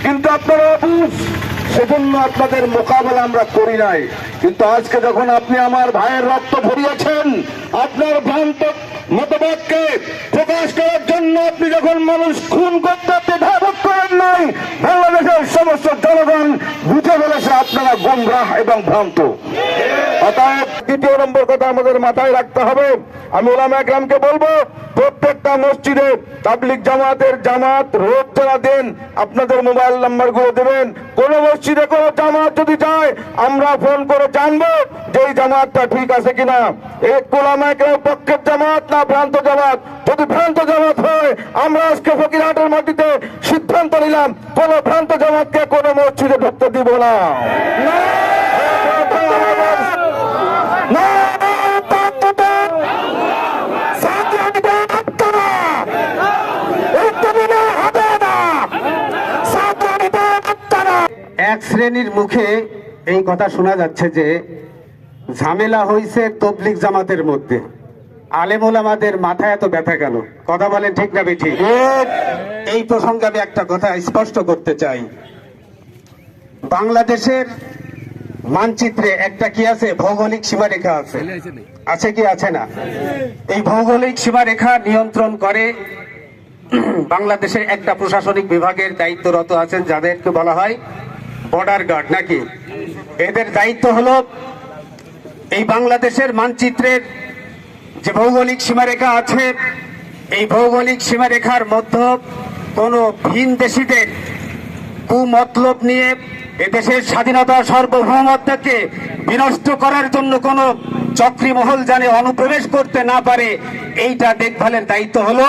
কিন্তু আপনারা অবুঝ, সেজন্য আপনাদের মোকাবেলা আমরা করি নাই। কিন্তু আজকে যখন আপনি আমার ভাইয়ের রক্ত ভরিয়েছেন, আপনার ভ্রান্ত মতবাদকে প্রকাশ করার জন্য আপনি যখন মানুষ খুন করতে দ্বিধাবোধ করেন নাই, বাংলাদেশের সমস্ত জনগণ বুঝে ফেলেছে আপনারা গোমরাহ এবং ভ্রান্ত। অতএব দ্বিতীয় নম্বর কথা আমাদের মাথায় রাখতে হবে, আমি ওলামা একরামকে বলবো, প্রত্যেকটা মসজিদে তাবলিগ জামাতের জামাত রোজ যারা দেন আপনাদের মোবাইল নাম্বার গুলো দেবেন। কোন মসজিদে কোন জামাত যদি যায় আমরা ফোন করে জানবো যে এই জামাতটা ঠিক আছে কিনা, এই ওলামা একরামের পক্ষের জামাত না ভ্রান্ত জামাত। যদি ভ্রান্ত জামাত হয়, আমরা আজকে ফকিরহাটের মাটিতে সিদ্ধান্ত নিলাম কোন ভ্রান্ত জামাতকে কোন মসজিদে ঢুকতে দিব না। এক শ্রেণীর মুখে এই কথা শোনা যাচ্ছে যে ঝামেলা হয়েছে তবলিগ জামাতের মধ্যে, আলেম ওলামাদের মাথায় এত ব্যথা কেন? কথা বলেন ঠিক না বেঠিক? এই প্রসঙ্গে আমি একটা কথা স্পষ্ট করতে চাই। বাংলাদেশের মানচিত্রে একটা কি আছে? ভৌগোলিক সীমারেখা আছে। আছে কি আছে না? এই ভৌগোলিক সীমারেখা নিয়ন্ত্রণ করে বাংলাদেশের একটা প্রশাসনিক বিভাগের দায়িত্বরত আছেন যাদেরকে বলা হয় বর্ডার গার্ড, নাকি? এদের দায়িত্ব হলো এই বাংলাদেশের মানচিত্রের যে ভৌগোলিক সীমারেখা আছে, এই ভৌগোলিক সীমারেখার মধ্যে কোনো ভিনদেশীদের কুমতলব নিয়ে এদেশের স্বাধীনতা সার্বভৌমত্বকে বিনষ্ট করার জন্য কোনো চক্রী মহল জানে অনুপ্রবেশ করতে না পারে, এইটা দেখভালের দায়িত্ব হলো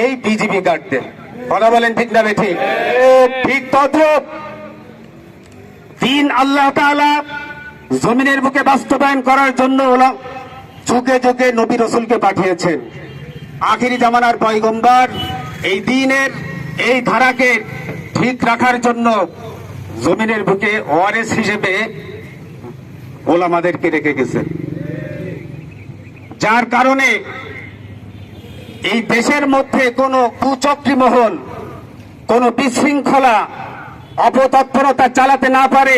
এই বিজিবি গার্ডদের। কথা বলেন ঠিক না বেঠিক? ঠিক তদ্রুপ দিন আল্লাহ তাআলা জমিনের বুকে বাস্তবায়ন করার জন্য যুগে যুগে নবী রাসূলকে পাঠিয়েছেন। আখিরি জামানার পয়গম্বর এই দ্বীনের এই ধারাকে ঠিক রাখার জন্য জমিনের বুকে ওয়ারেস হিসেবে ওলামাদেরকে রেখে গেছেন, যার কারণে এই দেশের মধ্যে কোনো কুচক্রী মহল কোনো বিশৃঙ্খলা অপতৎপরতা চালাতে না পারে,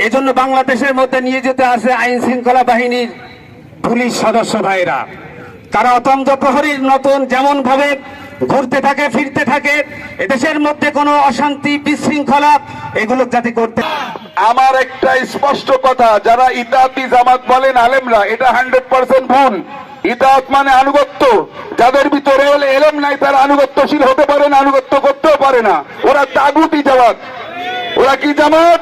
এজন্য বাংলাদেশের মধ্যে নিয়ে যেতে আসে আইন শৃঙ্খলা বাহিনীর পুলিশ সদস্য ভাইরা। তারা অতন্ত্র প্রহরীর নতুন যেমন ভাবে ঘুরতে থাকে ফিরতে থাকে, এদেশের মধ্যে কোনো অশান্তি বিশৃঙ্খলা এগুলো যাতে করতে। আমার একটা স্পষ্ট কথা, যারা ইতাআতি জামাত বলেন আলেমরা, এটা 100% ভুল। ইতাআত মানে আনুগত্য। যাদের ভিতরে এলেম নাই তারা আনুগত্যশীল হতে পারে না, আনুগত্য করতেও পারে না। ওরা তাগুতি জামাত। ওরা কি জামাত?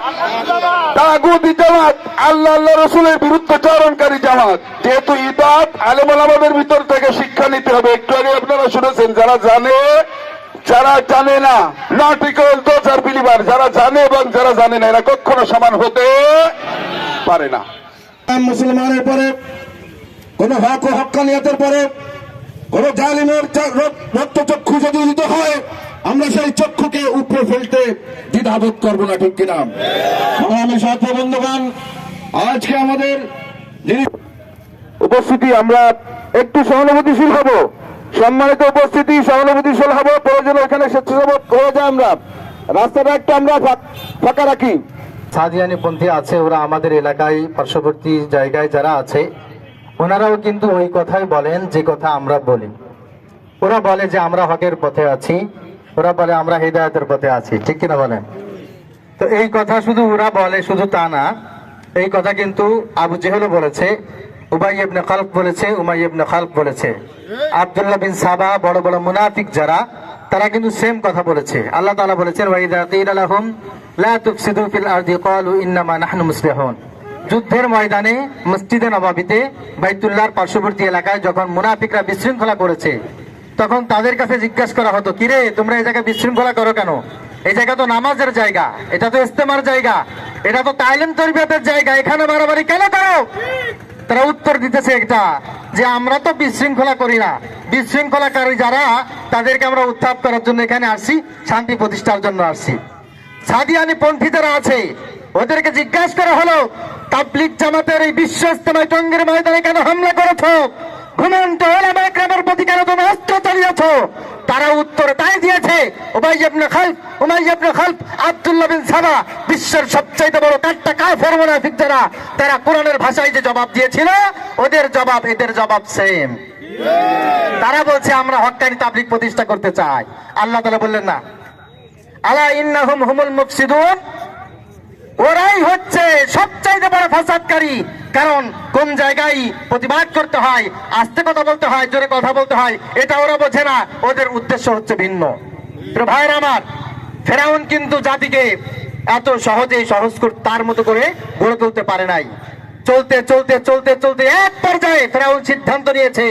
তাগুতি জামাত, আল্লাহ রসুলের বিরুদ্ধাচরণকারী জামাত। যেহেতু ইতাআত আলেম ওলামাদের ভিতর থেকে শিক্ষা নিতে হবে। একটু আগে আপনারা শুনেছেন, যারা জানে যারা জানে না, নট ইকুয়াল টু যার বিলিভার। যারা জানে এবং যারা জানে না এরা কখনো সমান হতে পারে না। মুসলমানের পরে কোন হক ও হক্কানিয়াতের পরে কোন জালিমের রক্তচক্ষু যদি উদিত হয়, আমরা সেই চক্ষুকে উপরে ফেলতে দ্বিধাবোধ করবো না, ঠিক কিনা? আমি সাথে বন্ধুগণ, আজকে আমাদের যিনি উপস্থিতি, আমরা একটু সহানুভূতিশীল হব। সম্মানিত উপস্থিতি, সহানুভূতিশীল হব। প্রয়োজন এখানে স্বেচ্ছাসেবক হয়ে যায়, আমরা রাস্তাটা একটু আমরা ফাঁকা রাখি। সাদিয়ানি পন্থী আছে, ওরা আমাদের এলাকায় পার্শ্ববর্তী জায়গায় যারা আছে ওনারাও কিন্তু ওই কথাই বলেন যে কথা আমরা বলি। ওরা বলে যে আমরা হকের পথে আছি, ওরা বলে আমরা হিদায়াতের পথে আছি, ঠিক কিনা বলেন? তো এই কথা শুধু ওরা বলে, শুধু তা না, এই কথা কিন্তু আবু জেহেলও বলেছে, উবাই ইবনে খালফ বলেছে, উমাইয়া ইবনে খালফ বলেছে, আব্দুল্লাহ বিন সাবা, বড় বড় মুনাফিক যারা, তারা কিন্তু সেম কথা বলেছে। আল্লাহ তাআলা বলেছেন, ওয়া ইযা কিলা লাহুম লা তুফসিদু ফিল আরদি ক্বালু ইন্নামা নাহনু মুসলিহুন। যুদ্ধের ময়দানে মসজিদে নববীতে বাইতুল্লাহর পার্শ্ববর্তী এলাকায় যখন মুনাফিকরা বিশৃঙ্খলা করেছে, তখন তাদের কাছে জিজ্ঞাসা করা হতো, কিরে তোমরা এই জায়গায় বিশৃঙ্খলা করো কেন? এই জায়গা তো নামাজের জায়গা, এটা তো ইস্তেমার জায়গা, এটা তো তালিম তরবিয়তের জায়গা, এখানে বাড়াবাড়ি কেন করো? তারা উত্তর দিতেছে একটা, যে আমরা তো বিশৃঙ্খলা করি না, বিশৃঙ্খলাকারী যারা তাদেরকে আমরা উত্থাপ করার জন্য এখানে আসছি, শান্তি প্রতিষ্ঠার জন্য আসছি। সাদিয়ানি পন্থী যারা আছে ওদেরকে জিজ্ঞাসা করা হলো, তাবলিগ জামাতের এই বিশ্ব ইজতেমায় টঙ্গীর ময়দানে কেন হামলা করেছো? ঘুমন্ত ওলামায়ে কেরামের প্রতি কেন তুমি অস্ত্র চালিয়েছো? তারা উত্তর তাই দিয়েছে, উমাইয়া ইবনে খালফ, আব্দুল্লাহ বিন সাবা, বিশ্বের সবচাইতে বড় কাট্টা কাফের মুনাফিক যারা, তারা কোরআনের ভাষায় যে জবাব দিয়েছিল, ওদের জবাব এদের জবাব সেম। তারা বলছে আমরা হক্কানি তাবলীগ প্রতিষ্ঠা করতে চাই। আল্লাহ তাআলা বললেন না, আলা ইন্নাহুম হুমুল মুফসিদুন, ওরাই হচ্ছে সবচাইতে বড় ফাসাদকারী। কারণ কোন জায়গায় প্রতিবাদ করতে হয়, আস্তে কথা বলতে হয়, জোরে কথা বলতে হয়, এটা ওরা বোঝে না, ওদের উদ্দেশ্য হচ্ছে ভিন্ন। প্রিয় ভাইরা আমার, ফেরাউন কিন্তু জাতিকে এত সহজেই সহজ তার মতো করে গড়ে তুলতে পারে নাই। চলতে চলতে চলতে চলতে এক পর্যায়ে ফেরাউন সিদ্ধান্ত নিয়েছে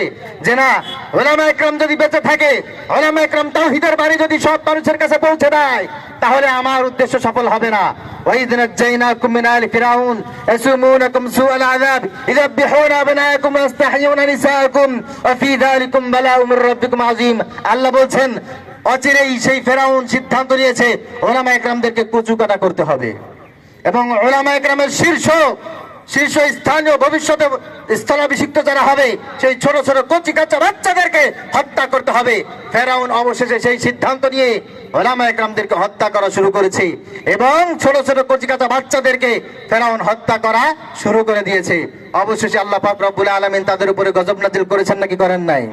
যে না, উলামায়ে কেরাম যদি বেঁচে থাকে, উলামায়ে কেরাম তাওহীদের বাণী যদি সব মানুষের কাছে পৌঁছে দেয়, তাহলে আমার উদ্দেশ্য সফল হবে না। وَإِذْ نَجَّيْنَاكُمْ مِنْ آلِ فِرْعَوْنَ يَسُومُونَكُمْ سُوءَ الْعَذَابِ يُذَبِّحُونَ أَبْنَاءَكُمْ وَيَسْتَحْيُونَ نِسَاءَكُمْ وَفِي ذَلِكُمْ بَلَاءٌ مِنْ رَبِّكُمْ عَظِيمٌ। আল্লাহ বলছেন, অচিরেই সেই ফেরাউন সিদ্ধান্ত নিয়েছে উলামায়ে কেরামদেরকে কুচুকাটা করতে হবে, এবং উলামায়ে কেরামের শীর্ষ স্থানীয় ভবিষ্যতে স্থলাভিষিক্ত যারা হবে, সেই ছোট ছোট কচি কাঁচা বাচ্চাদেরকে হত্যা করতে হবে। ফেরাউন অবশেষে সেই সিদ্ধান্ত নিয়ে উলামায়ে কেরামদেরকে হত্যা করা শুরু করেছে, এবং ছোট ছোট কচি কাঁচা বাচ্চাদেরকে ফেরাউন হত্যা করা শুরু করে দিয়েছে। অবশেষে আল্লাহ পাক রব্বুল আলামিন তাদের উপরে গজব নাযিল করেছেন নাকি করেন নাই?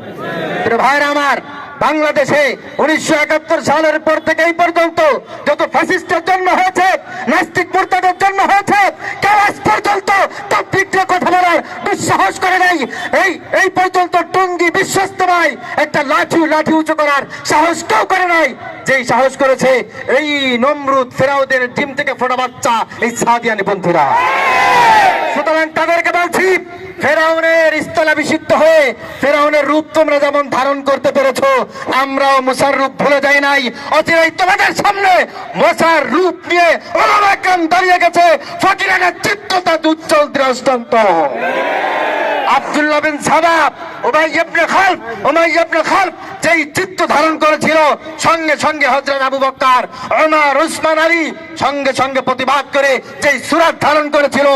প্রিয় ভাইরা আমার, বাংলাদেশে 1971 সালের পর থেকে এই পর্যন্ত যত ফ্যাসিস্টের জন্ম হয়েছে, নাস্তিক মুরতাদের জন্ম হয়েছে, কেউ আজ পর্যন্ত তাবলীগের কথা বলার দুঃসাহস করে নাই। এই পর্যন্ত টঙ্গী বিশ্বস্তমায় একটা লাঠি উঁচু করার সাহস কেউ করে নাই। যেই সাহস করেছে এই নমরুদ ফেরাউনের ডিম থেকে ফোটা বাচ্চা, এই সাদিয়ানি পন্থীরা। সুতরাং তাদেরকে বলছি, ফেরাউনের স্থলাভিষিক্ত হয়ে ফেরাউনের রূপ তোমরা যেমন ধারণ করতে পেরেছো, আমরাও মুসার রূপ ভুলে যাই নাই। অচিরেই তোমাদের সামনে মুসার রূপ নিয়ে উলামায়ে কেরাম দাঁড়িয়ে গেছে, ফকিরানের চিত্ততা উজ্জ্বল দৃষ্টান্ত। আব্দুল্লাহ বিন সাবা, উমাইয়া ইবনে খালফ যেই চিত্ত ধারণ করেছিল, সঙ্গে সঙ্গে হযরত আবু বকর, ওমর, উসমান, আলী সঙ্গে সঙ্গে প্রতিবাদ করে যেই সূরত ধারণ করেছিল,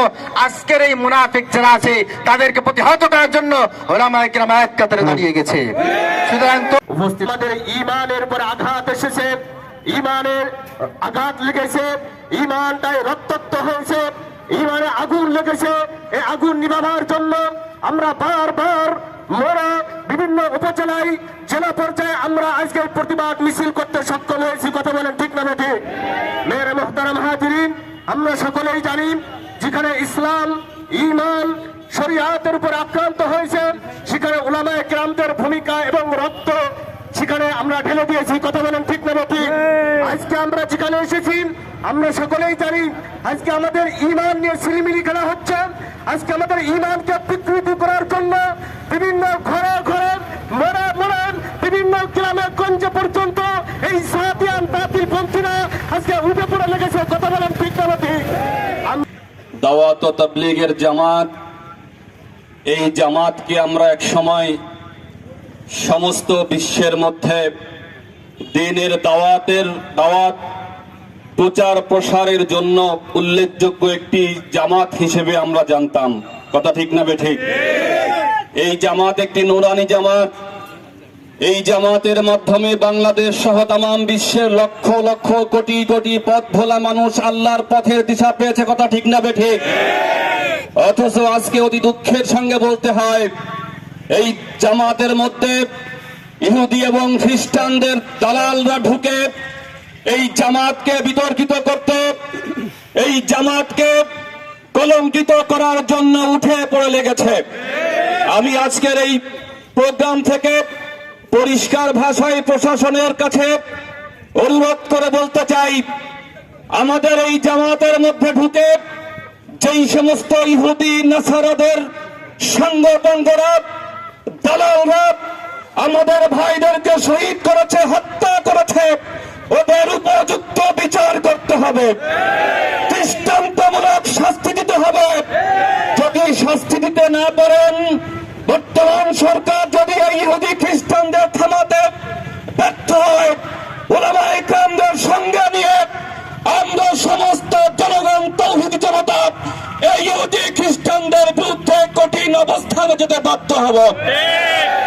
আজকের এই মুনাফিক যারা আছে তাদেরকে প্রতিহত করার জন্য উলামায়ে কেরাম এক কাতারে দাঁড়িয়ে গেছে। সুতরাং উপস্থিত আমাদের ঈমানের উপর আঘাত এসেছে, ঈমানের আঘাত লেগেছে, ঈমানটাই রক্তাক্ত হয়েছে, ঈমানে আগুন লেগেছে। এই আগুন নিভাবার জন্য আমরা বারবার বিভিন্ন উপজেলায়, জেলা পর্যায়ে আমরা আজকে প্রতিবাদ মিছিল করতে সক্ষম হয়েছি। কথা বলেন ঠিক না ঠিক? মেরে মুহতারাম হাজিরিন, আমরা সকলেই জানি যেখানে ইসলাম, ঈমান, শরীয়তের উপর আক্রান্ত হয়েছে, সেখানে উলামায়ে কেরামদের ভূমিকা এবং রক্ত সেখানে আমরা ঢেলে দিয়েছি। কথা বলেন ঠিক না ঠিক? আজকে আমরা যেখানে এসেছি, আমরা সকলেই জানি আজকে আমাদের ঈমান নিয়ে ছিলিমিলি খেলা হচ্ছে। আজকে আমাদের ঈমানকে বিকৃতি করার জন্য বিভিন্ন ঘরে ঘরে মোড়ে বিভিন্ন গ্রামে গঞ্জে পর্যন্ত এই সাদিয়ান বাতিল পন্থীরা আজকে উঠে পড়ে লেগেছে। কথা বলেন ঠিক না ঠিক? দাওয়াত ও তাবলীগের জামাত, এই জামাতকে আমরা এক সময় সমস্ত বিশ্বের মধ্যে দ্বীনের দাওয়াত প্রচার প্রসারের জন্য উল্লেখযোগ্য একটি জামাত হিসেবে আমরা জানতাম। কথা ঠিক না বেঠিক? এই জামাত একটি নুরানি জামাত। এই জামাতের মাধ্যমে বাংলাদেশ সহ তামাম বিশ্বের লক্ষ লক্ষ কোটি কোটি পথ ভোলা মানুষ আল্লাহর পথের দিশা পেয়েছে। কথা ঠিক না বেঠিক? অথচ আজকে অতি দুঃখের সঙ্গে বলতে হয়, এই জামাতের মধ্যে ইহুদি এবং খ্রিস্টানদের দালালরা ঢুকে এই জামাতকে বিতর্কিত করতে, এই জামাতকে কলঙ্কিত করার জন্য উঠে পড়ে লেগেছে। আমি আজকের এই প্রোগ্রাম থেকে পরিষ্কার ভাষায় প্রশাসনের কাছে অনুরোধ করে বলতে চাই, আমাদের এই জামাতের মধ্যে ঢুকে যেই সমস্ত ইহুদি নাসারাদের সংগঠনরা, দালালরা আমাদের ভাইদেরকে শহীদ করেছে, হত্যা করেছে, ওদের উপযুক্ত বিচার করতে হবে, দৃষ্টান্তমূলক শাস্তি দিতে হবে। যদি শাস্তি দিতে না পারেন, বর্তমান সরকার যদি এই ইহুদি খ্রিস্টানদের থামাতে ব্যর্থ হয়, উলামায়ে কেরামদের সঙ্গে নিয়ে আমরা সমস্ত জনগণ, তাওহীদি জনতা এই ইহুদি খ্রিস্টানদের বিরুদ্ধে কঠিন অবস্থানে যেতে বাধ্য হব।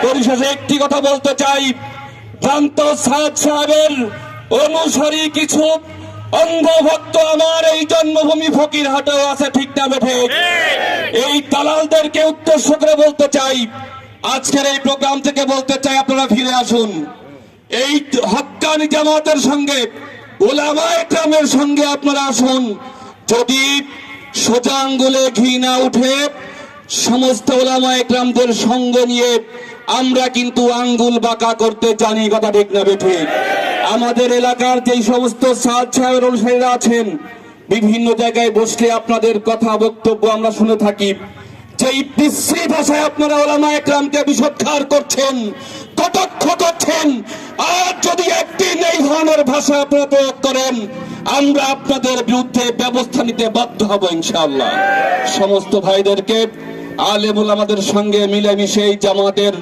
পরিশেষে একটি কথা বলতে চাই, ভ্রান্ত সাদ সাহেবের অনুসারী কিছু অন্ধভক্ত আমার এই জন্মভূমি ফকিরহাটেও আছে, ঠিক না বেঠিক? এই দালালদেরকে উদ্দেশ্য করে বলতে চাই, আজকের এই প্রোগ্রাম থেকে বলতে চাই, আপনারা ফিরে আসুন। এই হক্কানি জামাতের সঙ্গে, উলামায়ে কেরামের সঙ্গে আপনারা আসুন। যদি সোজা আঙ্গুলে ঘি না উঠে, সমস্ত উলামায়ে কেরামদের সঙ্গ নিয়ে আমরা কিন্তু আঙ্গুল বাঁকা করতে জানি, কথা ঠিক না বেঠিক? আমাদের এলাকার যে সমস্ত সাদ সাহেবের অনুসারীরা আছেন, বিভিন্ন জায়গায় বসলে আপনাদের কথা বক্তব্য আমরা শুনে থাকি, যেই বিশ্রী ভাষায় আপনারা উলামায়ে কেরামকে বিষোদ্গার করছেন, কটাক্ষ করছেন, আর যদি একদিন এই ধরনের ভাষা আপনারা প্রয়োগ করেন, আমরা আপনাদের বিরুদ্ধে ব্যবস্থা নিতে বাধ্য হব ইনশাআল্লাহ। সমস্ত ভাইদেরকে, আলেম ওলামাদের সঙ্গে মিলেমিশে এই জামাতের